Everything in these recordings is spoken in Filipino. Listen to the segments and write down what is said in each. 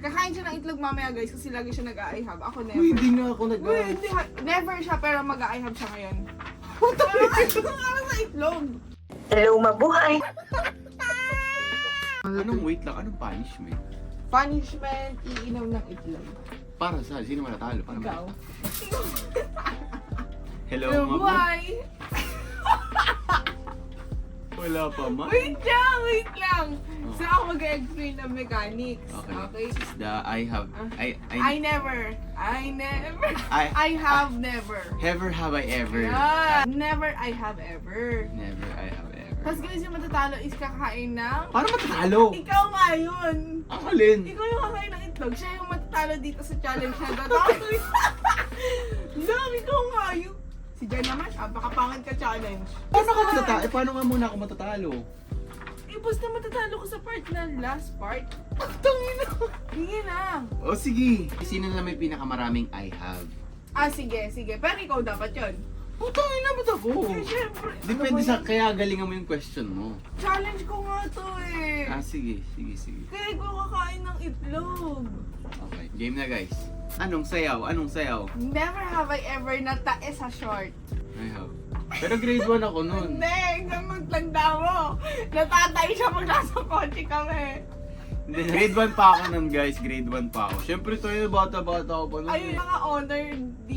Kakain siya ng itlog mamaya guys kasi lagi siya nag-i-hab. Ako never. Uy, hindi nga ako Uy, hindi, never siya pero mag-i-hab siya ngayon. Ano sa itlog? Hello, mabuhay! Anong wait lang? Anong punishment? Punishment, iinom ng itlog. Para sa sino manatalo? Para Ikaw. Hello, Hello, mabu. buhay! Wala pa man. Wait lang! So ako mag-explain ng mechanics. Okay. Okay? This is the I have I never have never. Ever have I ever. Yeah. Never I have ever. Never I have ever. Tapos guys, yung matatalo is kakain ng... Paano matatalo? Ikaw nga yun! Ang alin? Ikaw yung kakain ng itlog. Siya yung matatalo dito sa challenge na to. Dami, ikaw nga yun. Si Jen naman, napakapangit ka challenge. Paano ka matatalo? Paano nga muna ako matatalo? Eh, basta matatalo ko sa part na last part. Tangin na. Sige na. O sige. Sino na may pinakamaraming I have? Ah, sige. Pero ikaw dapat yun. Tangin na ba't ako? Eh, syempre. Depende Ano ba sa, yun? kaya galingan mo yung question mo. Challenge ko nga to eh. Sige. Kaya ikaw kakain ng itlog. Okay, game na guys. Anong sayaw? Never have I ever natae sa short. I have. Pero grade 1 ako nun. Hindi, hanggang magtanda mo. Natatay siya pag nasa kotse kami. Hindi, grade 1 pa ako nun guys. Grade 1 pa ako. Siyempre tayo, bata-bata ako pa nun. Ayun, mga honor, hindi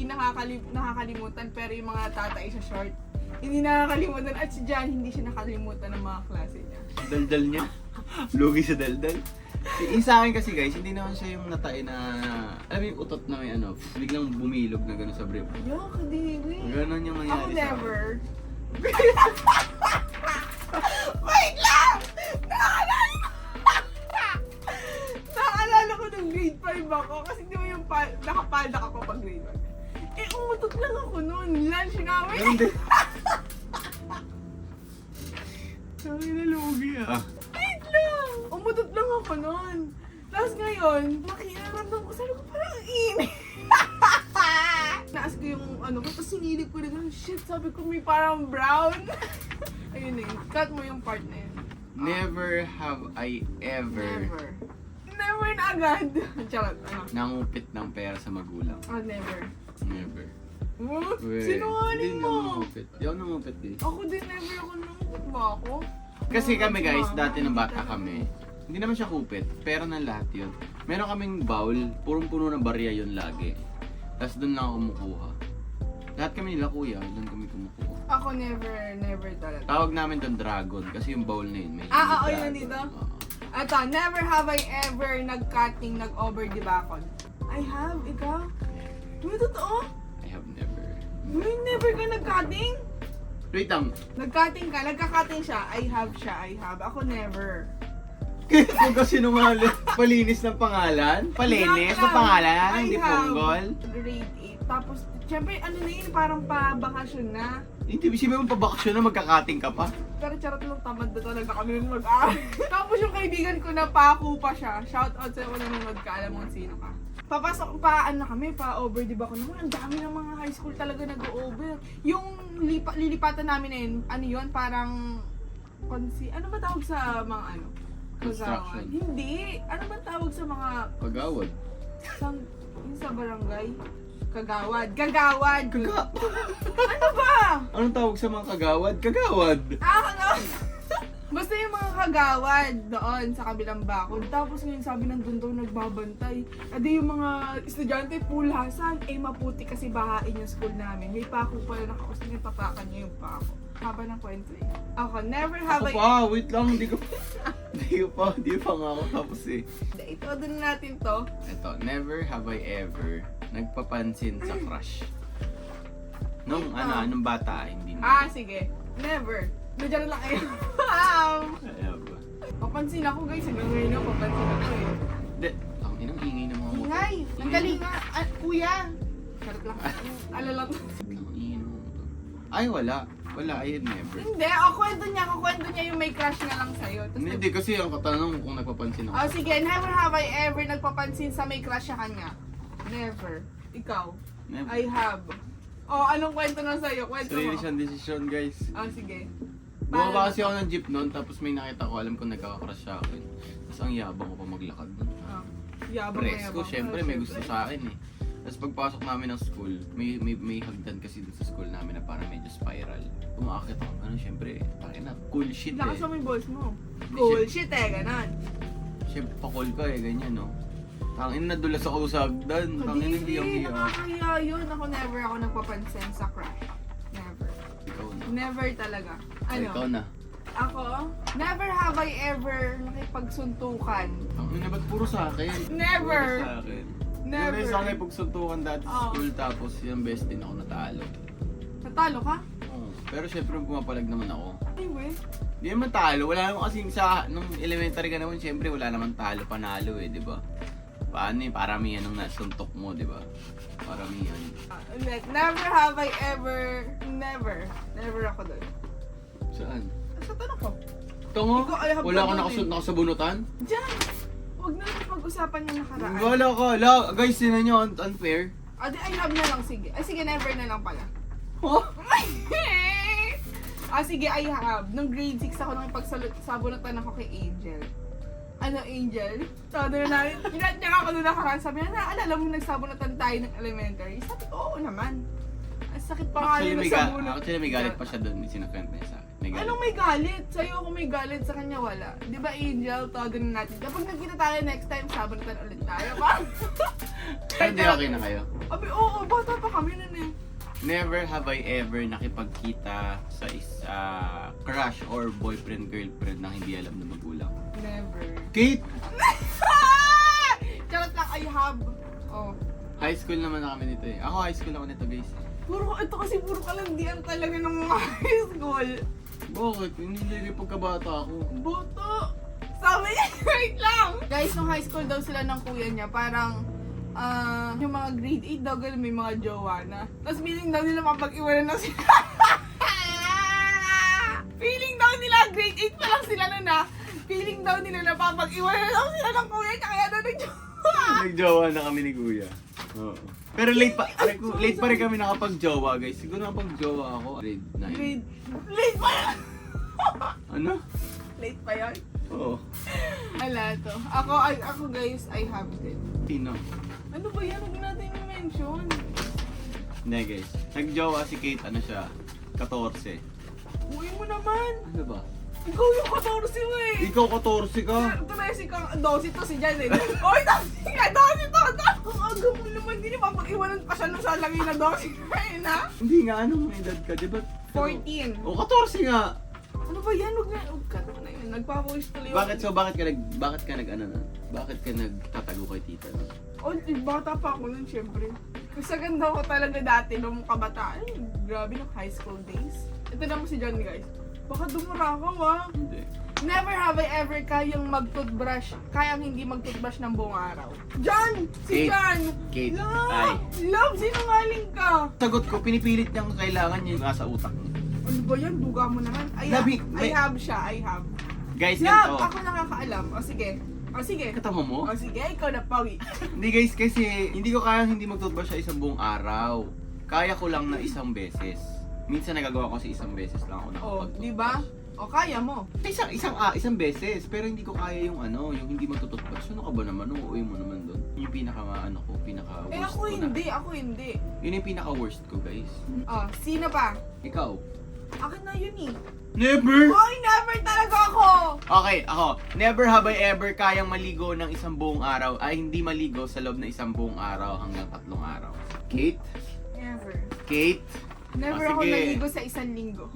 nakakalimutan. Pero yung mga tatay sa short, hindi nakakalimutan. At si Jan, hindi siya nakalimutan ng mga klase niya. Daldal niya. Lugi sa daldal. Yung sa akin kasi guys, hindi naman siya yung natain na, alam mo yung utot na may ano, biglang bumilog na gano'n sa brief. Yo, kadiri. Gano'n yung Ako nangyari sa akin. never. Wait lang! Nakaalala ko nung grade 5 ako kasi di ba yung nakapalda ako pag grade 1. Eh, umutot lang ako noon. Lunch namin. Ganun din. Sabi na lugi Ah. Wait lang! Umutot lang ako noon. Tapos ngayon, makiramdam ko, sabi ko parang ang init. Naas ko yung ano ko, tapos sinilip ko na gano'n, shit, sabi ko may parang brown. Ayun na yun, cut mo yung part na yun. Never have I ever Never na agad. Charot, ano? nangupit ng pera sa magulang. Oh, never. Never. Sinungaling mo. Di ako nangupit eh. Ako din, never ako nangupit ba ako? Kasi kami guys, Mama, dati nung bata hindi kami, hindi naman siya kupit, pera ng lahat yun. Meron kaming bowl, purong-puno ng barya yun lagi. Tapos doon lang ako kumukuha. Lahat kami nila kuya, doon kami kumukuha. Ako never talaga. Tawag namin doon dragon, kasi yung bowl na yun may Oo, dragon. yun dito? Oo. Ito, never have I ever nag-cutting, nag-over-dibakon. I have, ikaw? May totoo? I have never. May never ka nag-cutting? Wait lang, Nag-cutting ka, nagka-cutting siya. I have. Ako never. kung kasi sinungaling, palinis ng pangalan? Palinis ng pangalan? I Hindi have punggol? Grade 8. Tapos, syempre, ano na yun, parang pa-bakasyon na. Hindi, sabi mo pabakasyon na magkakating ka pa. Pero charot lang, tamad na talaga kami nun mag-aaral. Tapos yung kaibigan ko na paku pa siya. Shout out sa'yo kung nanonood ka, alam mo kung sino ka. Papasok pa, ano kami, pa-over, di ba ko naman, ang dami ng mga high school talaga nag-over. Yung lilipatan namin na yun, ano yun, parang, ano ba tawag sa mga ano? Construction. Kagawan? Hindi. Ano ba tawag sa mga, Pagawad. yung sa barangay? Kagawad. Ano ba? Anong tawag sa mga kagawad? Kagawad! Kagawad. Basta yung mga kagawad doon sa kabilang bakod. Tapos ngayon sabi nandun daw nagbabantay. Adi yung mga estudyante pulasan. Eh maputi kasi bahain yung school namin. May pako pala nakaus na papakan niya yung pako. Haba ng kwento eh. Ako, never have Ako I... pa, wait lang, hindi pa nga ako tapos eh. Ito din natin to. Ito, never have I ever nagpapansin sa crush. Anong bata, hindi na. Sige. Never. Nandiyan lang kayo. Wow! Ayaw ba? Papansin ako guys. Hanggang ngayon ako, papansin ako eh. Hindi, ang inang ingay ng mga motor. Ingay! Ang galing nga! Kuya! Charot lang. Alala ko. Ang ingay ng mga motor. Ay, wala. Wala, I had never. Hindi, kwento niya yung may crush na lang sa'yo. Tapos Hindi, kasi ang katanong kung nagpapansin ako. sige, never have I ever nagpapansin sa may crush sa kanya. Never. Ikaw. Never. I have. Anong kwento na sa'yo? Kwento mo. Sarili siyang desisyon, guys. Sige. Bumaba kasi ako ng jeep noon, tapos may nakita ko, alam ko nagkaka-crush sa akin. Tapos ang yabang ko pa maglakad nun. Yabang press ko, syempre may gusto sa akin eh. Tapos pagpasok namin ng school, may hagdan kasi dun sa school namin na parang medyo spiral. Umaakit ako, syempre, takin na, cool shit Lakas eh. mo yung balls mo. Hindi, Cool shit ganon. Syempre, pa-cool ka eh, ganyan no. Tangin na, dulas ako sa hagdan. Tangin na, hindi ang Hindi, hiya. nakakahiya yun. Never ako nagpapansin sa crush. Never. Ikaw na. Never talaga. Ikaw na. Ako, never have I ever nakipagsuntukan. Tangin na, ba't puro sa akin? Never. Puro sa akin. Never. Yung sa akin, pagsuntukan dati sa Oo. school, tapos yung best din ako natalo. Natalo ka? Oo. Pero syempre, pumapalag naman ako. Anyway. Hindi naman talo. Wala naman kasing nung elementary ka naman, syempre wala naman talo, panalo eh, di ba? Paano eh, paramihan ng nasuntok mo, di ba? Paramihan. Never have I ever, never ako doon. Saan? Sa tanong ko. Tungo? Ikaw, I have Wala akong doon eh. nakasabunutan? Diyan! Huwag na natin pag-usapan yung nakaraan. Wala ka. Guys, sino nyo? Unfair? Di, I have na lang, sige. Ay, sige, never na lang pala. Oh? Sige, I have. Nung grade 6 ako nang ipagsabunutan ako kay Angel. Ano, Angel? Todo na namin. Inat niya ako doon nakaraan. Sabi niya, naalala mo nagsabunutan tayo ng elementary? Sabi ko, oo naman. Ang sakit pa nga yun sa bunot. Actually, may galit pa siya doon. May sinakwento niya sa akin. May galit. Anong may galit? Sa'yo ako may galit, sa kanya wala. Di ba, Angel? Todo na natin. Kapag nagkita tayo next time, sabunutan ulit tayo. Pero hindi okay na kayo? Abi, oo, bata pa kami nun eh. Never have I ever nakipagkita sa crush or boyfriend, girlfriend na hindi alam na magulang. Never. Kate! Charot lang, I have. Oh. High school naman na kami nito eh. Ako high school ako nito guys. Ito kasi puro kalandian talaga ng mga high school. Bakit? Hindi pagkabata ako. Boto! Sabi niya, wait lang! Guys, nung high school daw sila ng kuya niya, parang yung mga grade 8 daw ganun may mga jowa na. Tapos feeling daw nila mapag-iwanan na sila. Feeling daw nila, grade 8 pa lang sila nun ah. Feeling daw nila napapag-iwanan daw sila ng kuya niya, kaya daw nag-jowa. Nagjowa na kami ni kuya. Oo. Pero late pa rin kami nakapag-jowa guys. Siguro nakapag-jowa ako grade 9. Late pa yan! Ano? Late pa yun? Oo. Ala to. Ako guys, I have it. Sino? Ano ba yan? Huwag natin i-mention. Hindi guys. Nagjowa si Kate, ano siya? 14. Uwi mo naman. Ano ba? Ikaw yung 14 mo eh. Ikaw 14 ka. 13 ka. 12 to si Jan eh. Oy, 12 ka. 12 to. Ang aga mo naman. Hindi niya papag-iwanan pa siya nung sa lagi na 12 ka eh na. Hindi nga, anong edad ka? Di ba? 14. O, 14 nga. Ano ba yan? Huwag ka na yun. Nagpa-voice tuloy ako. Bakit ka nagtatago kay tita? No? Oh, bata pa ako nun, syempre. Kasi ganda ko talaga dati nung kabataan. Grabe ng high school days. Ito na mo si John, guys. Baka dumura ka, ha? Hindi. Never have I ever kayang kayang hindi mag-toothbrush ng buong araw. John! Si Kate. John! Kate. Love! Ay. Love, sinungaling ka! Sagot ko, pinipilit niyang kailangan niya yung nasa utak niya. Ano ba yan? Duga mo naman. I have siya, I have. Guys, Love, ganito. ako nakakaalam. O sige. Katama mo? O sige, ikaw na pawi. Hindi guys, kasi hindi ko kaya hindi mag-toothbrush sa isang buong araw. Kaya ko lang na isang beses. Minsan nagagawa ko sa isang beses lang ako O, nakapag-toothbrush. di ba? O, kaya mo. Isang beses, pero hindi ko kaya yung yung hindi mag-toothbrush. Ano ka ba naman? Uuwi mo naman doon. Yung pinaka-worst Ako ko na. ako hindi. Yun yung pinaka-worst ko guys. O, sino pa? Ikaw? Akin na yun eh. Never! Oy, never talaga ako! Okay, ako. Never have I ever kayang maligo ng isang buong araw. Ay, hindi maligo sa loob ng isang buong araw hanggang 3 araw. Kate? Never. Kate? Never Ah, ako sige. naligo sa isang linggo.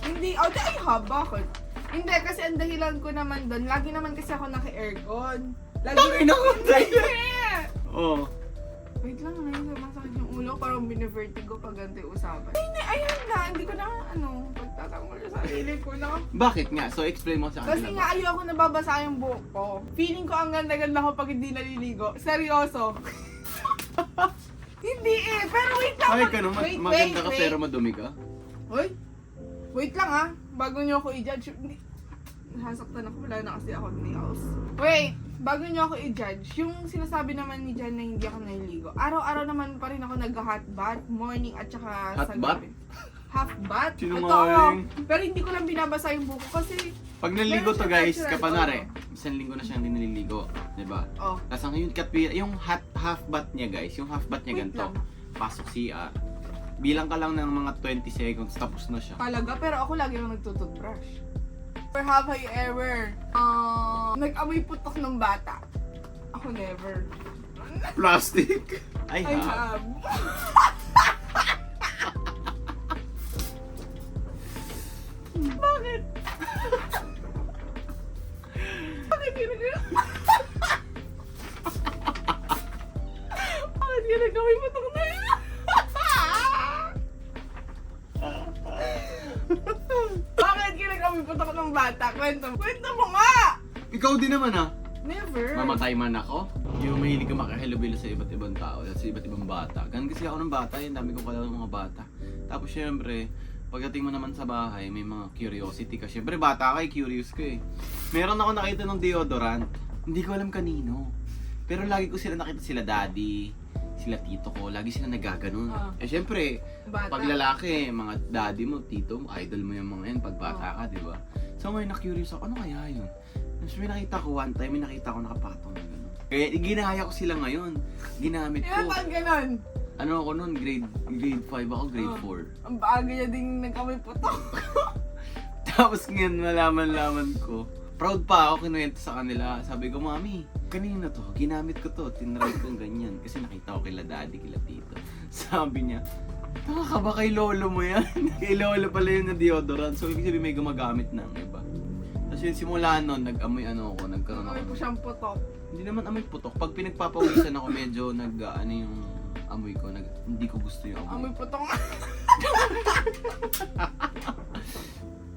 Hindi, ay ha, bakit? Hindi, kasi ang dahilan ko naman doon, lagi naman kasi ako naka-aircon. Tangin na ko, Oh. Wait lang, ngayon sumasakit yung ulo, parang bine-vertigo pag ganito yung usapan. Hindi, ayun na, hindi ko na, pagtatanggol sa sarili ko na. Bakit nga? So, explain mo sa Kasi kanila. nga, ayoko nababasa yung buhok ko. Feeling ko ang ganda-ganda ko pag hindi naliligo. Seryoso. Hindi eh, pero wait lang. Bakit ka no? Maganda ka pero madumi ka? Hoy, wait lang ha. Bago nyo ako i-judge. Nasasaktan ako, wala na kasi ako nails. Wait, bago nyo ako i-judge, yung sinasabi naman ni Jan na hindi ako naliligo. Araw-araw naman pa rin ako nag-hot bath, morning at saka Hot sa bath? gabi. Half bath? Sinungaling. Pero hindi ko lang binabasa yung buko kasi Pag naliligo Meron to siya guys, natural, kapanare, isang linggo na siyang hindi naliligo, di ba? Oh. Tapos ang yung katwira, yung half bath niya guys, yung half bath niya Wait ganito, lang. pasok CR. Bilang ka lang ng mga 20 seconds, tapos na siya. Talaga, pero ako lagi lang nagtututbrush. Or have I ever nag-amoy putok ng bata? Ako never. Plastic! I I have. have. Bakit? Bakit yun Bakit yun nag-amoy putok na yun? Bakit yun nag-amoy putok ng bata? Kwento mo nga! Ikaw din naman ah. Never. Mamatay man ako. Yung mahilig ka makahalubilo sa iba't ibang tao at sa iba't ibang bata. Ganun kasi ako ng bata, yung dami ko pala ng mga bata. Tapos syempre, pagdating mo naman sa bahay, may mga curiosity ka. Syempre bata ka, curious ka eh. Meron ako nakita ng deodorant. Hindi ko alam kanino. Pero lagi ko sila nakita, sila daddy, sila tito ko. Lagi sila nagaganon. Eh syempre, Bata. pag lalaki, mga daddy mo, tito mo, idol mo yung mga yan pag bata ka, di ba? So ngayon na-curious ako, ano kaya yun? Tapos may nakita ko one time, may nakita ko nakapatong na gano'n. Kaya ginaya ko sila ngayon. Ginamit ko. Ilan taon ganon? Ano ako nun, grade 5 ako, grade 4. Ang baga niya ding nag-amoy putok. Tapos ngayon malaman ko. Proud pa ako, kinuwento sa kanila. Sabi ko, Mami, kanina to, ginamit ko to, tinry kong ganyan. Kasi nakita ko kila daddy, kila tito. Sabi niya, taka ka ba kay lolo mo yan? Kay lolo pala yun na deodorant. So ibig sabihin may gumagamit ng iba. Tapos yun simula nun, nag-amoy ano ako, nagkaroon Amoy ako. po siyang putok. Hindi naman amoy putok. Pag pinagpapawisan ako, medyo ano yung amoy ko, hindi ko gusto yung Amoy amoy. putok.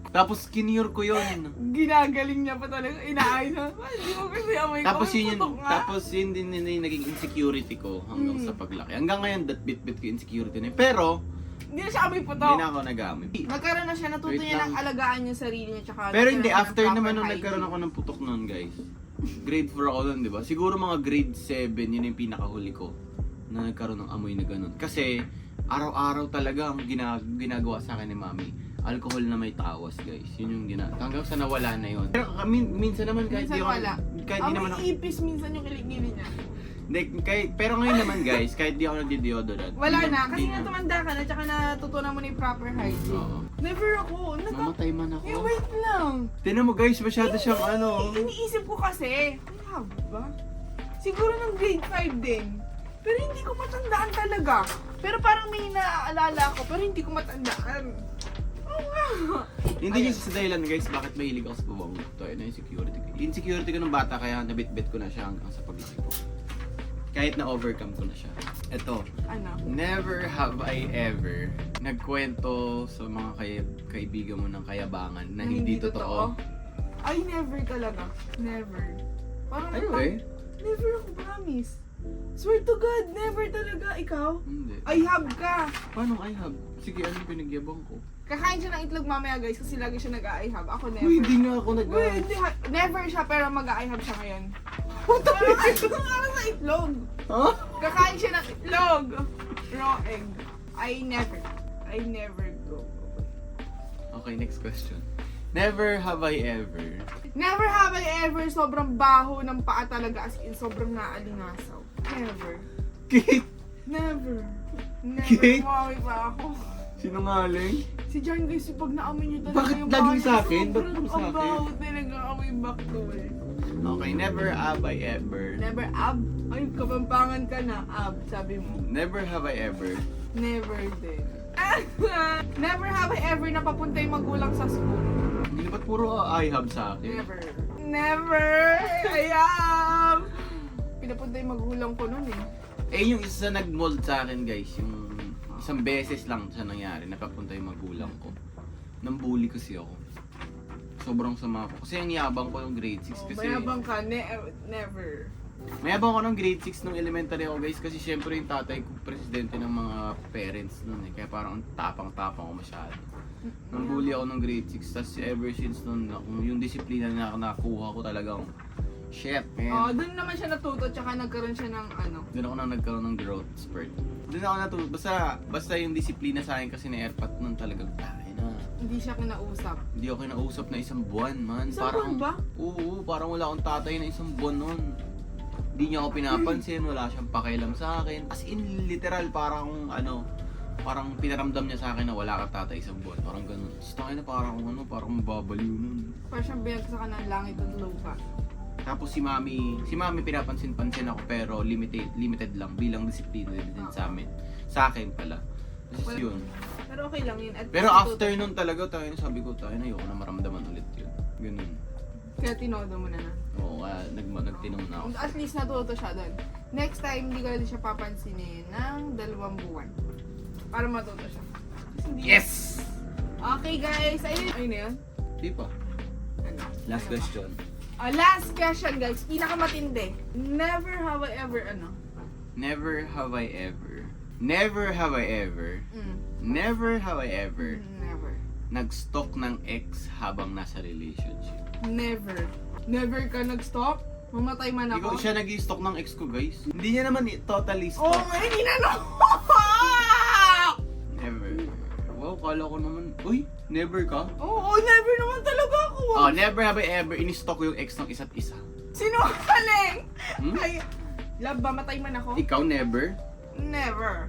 Tapos kinure ko yun. Ginagaling niya pa talaga. Inaayos na. Hindi mo gusto yung amoy ko. Tapos Amoy yun putok nga. tapos yun din yung naging insecurity ko hanggang sa paglaki. Hanggang ngayon, that bit ko yung insecurity na yun. Pero, Hindi na siya amoy hindi putok. na ako nag-amoy. Nagkaroon na siya, natuto Wait niya ng lang. alagaan yung sarili niya. Tsaka Pero hindi, nagkaroon ng after proper naman nung hygiene. nagkaroon ako ng putok noon, guys. Grade 4 ako nun, di ba? Siguro mga grade 7, yun yung pinakahuli ko na nagkaroon ng amoy na ganun. Kasi, araw-araw talaga ang ginagawa sa akin ni Mami. Alcohol na may tawas, guys. Yun yung hanggang sa nawala na yun. Pero minsan naman kahit Minsan di ako, wala. kahit di naman Amoy ako, ipis minsan yung kiligili niya. hindi, pero ngayon naman guys, kahit di ako nagdi-deodorant. Wala hindi na, kasi hindi nga tumanda ka na, tsaka natutunan mo na yung proper hygiene. Oo. Never ako. Mamatay man Eh, ako. wait lang. Tinan mo guys, masyado siyang ano. Iniisip ko kasi, ano ba? Siguro ng grade 5 din. Pero hindi ko matandaan talaga. Pero parang may naaalala ko, pero hindi ko matandaan. Oo nga. Hindi yun sa dahilan guys, bakit mahilig ako sa pabango. Ito, yun yung insecurity ko. Insecurity ko ng bata, kaya nabit-bit ko na siya hanggang sa paglaki ko. Kahit na-overcome ko na siya. Ito, Ano? never have I ever nagkwento sa mga kaibigan mo ng kayabangan na hindi totoo. Ay, never talaga. Never. Parang Ay, eh? never ako, promise. Swear to God, never talaga. Ikaw? Hindi. I have ka. Paano I have? Sige, anong pinagyabang ko? Kakain siya ng itlog mamaya guys kasi lagi siya nag-I have. Ako never. Uy, hindi nga ako nag- Uy, hindi. Never siya pero mag-I have siya ngayon. Parang sa itlog. Huh? Kakain siya ng itlog. Raw egg. I never go. Okay, next question. Never have I ever. Never have I ever sobrang baho ng paa talaga as in sobrang naalingasaw. Never. Kate! Never. Never. Kate? Umawi pa ako. Sinungaling? Si John guys, pag naamoy niyo talaga Bakit yung laging paa niya, sa akin? Ba't sobrang puro sa akin? baho talaga amoy back to eh. Okay, never have I ever. Never ab. Ay, kapampangan ka na. Ab, sabi mo. Never have I ever. Never din. Never have I ever napapunta yung magulang sa school. Hindi ba't puro I have sa akin? Never. Never! I have! Pinapunta yung magulang ko nun eh. Eh, yung isa sa nag-mold sa akin, guys, yung isang beses lang siya nangyari, napapunta yung magulang ko. Nambully kasi ako. Sobrang sama ko. Kasi ang yabang ko ng grade 6 kasi... Mayabang ka. Never. Mayabang ko ng grade 6 nung elementary ako, guys, kasi syempre yung tatay ko presidente ng mga parents nun eh. Kaya parang tapang-tapang ko masyado. Nambully ako ng grade 6, tapos ever since nun, yung disiplina na nakuha ko talagang shit, Oh, man. doon naman siya natuto tsaka nagkaroon siya ng ano. Doon ako na nagkaroon ng growth spurt. Doon ako natuto. Basta yung disiplina sa akin kasi na airpat nun talagang tayo na. Hindi siya kinausap. Hindi ako kinausap na isang buwan, man. Isang buwan ba? Oo, parang wala akong tatay na isang buwan nun. Hindi niya ako pinapansin, wala siyang pakialam sa akin. As in, literal, parang parang pinaramdam niya sa akin na wala ka tatay isang buwan. Parang ganun. Tapos tayo na parang mababaliw nun. Parang siyang binagsakan ng langit at lupa. Tapos si mami pinapansin-pansin ako pero limited lang bilang disiplina din sa amin. Sa akin pala. Tapos Wala- yun. Pero okay lang yun. At Pero least after nun talaga sabi ko tayo na ayoko na maramdaman ulit yun. Ganun. Kaya tinodo mo na. Oo, nagtinong na ako. At least natuto siya doon. Next time, hindi ko na siya papansinin ng 2 buwan. Para matuto siya. Kasi hindi- Yes! Okay guys, ayun na yun. Di pa. Ano? Last Ano ba? question. Last question guys, pinakamatindi. Never have I ever, Never have I ever Never. nag-stalk ng ex habang nasa relationship. Never. Never ka nag-stop? Mamatay man Ikaw, ako? siya nag-stalk ng ex ko, guys. Hindi niya naman totally Oo stalk. nga, hindi na no! Never. Wow, kala ko naman, uy, never ka? Oo, never naman talaga ako. Oh, never have I ever in-stalk yung ex ng isa't isa. Sinungaling! Hmm? Ay, love, mamatay man ako? Ikaw, never? Never.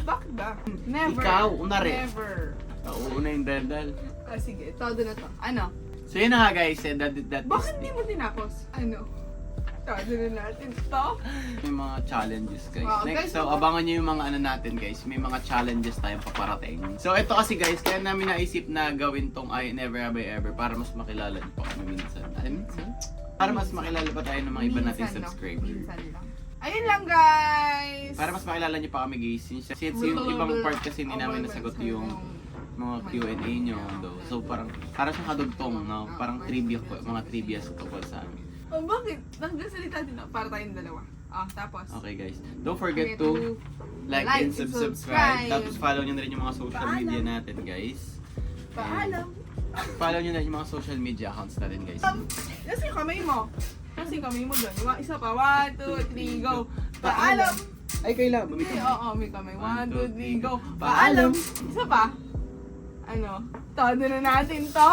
Bakit ba? Never. Ikaw, unari. Never. Una yung daldal. Sige, todo na to. Ano? So yun na nga guys, that Bakit di mo tinapos? Ano? Todo na natin to. may mga challenges guys. Wow, Next, guys, so ako- abangan nyo yung mga ano natin guys. May mga challenges tayong paparating. So ito kasi guys, kaya namin naisip na gawin tong I Never Have I Ever para mas makilala nyo pa kami minsan. Ay, minsan? Para mas makilala pa tayo ng mga iba nating Minsan, no? subscriber. Minsan lang. Ayun lang guys! Para mas makilala nyo pa kami guys. Since yung ibang part kasi hindi namin nasagot yung mga Q&A nyo. So parang siyang kadugtong, no? Parang trivia, mga trivia tungkol sa amin. Oh, bakit? Nagsasalita din ako para tayong dalawa. Tapos. Okay guys, don't forget to like and subscribe. Tapos follow nyo na rin yung mga social Paalam. media natin guys. Paalam. Follow nyo na yung mga social media accounts natin guys. Kasi kamay mo. Kasi kamay mo doon. Isa pa. 1, 2, 3, go. Paalam. Ay, kailan? Hindi, oo, may kamay. 1, 2, 3, go. Paalam. Paalam. Isa pa. Ano? Todo na natin to.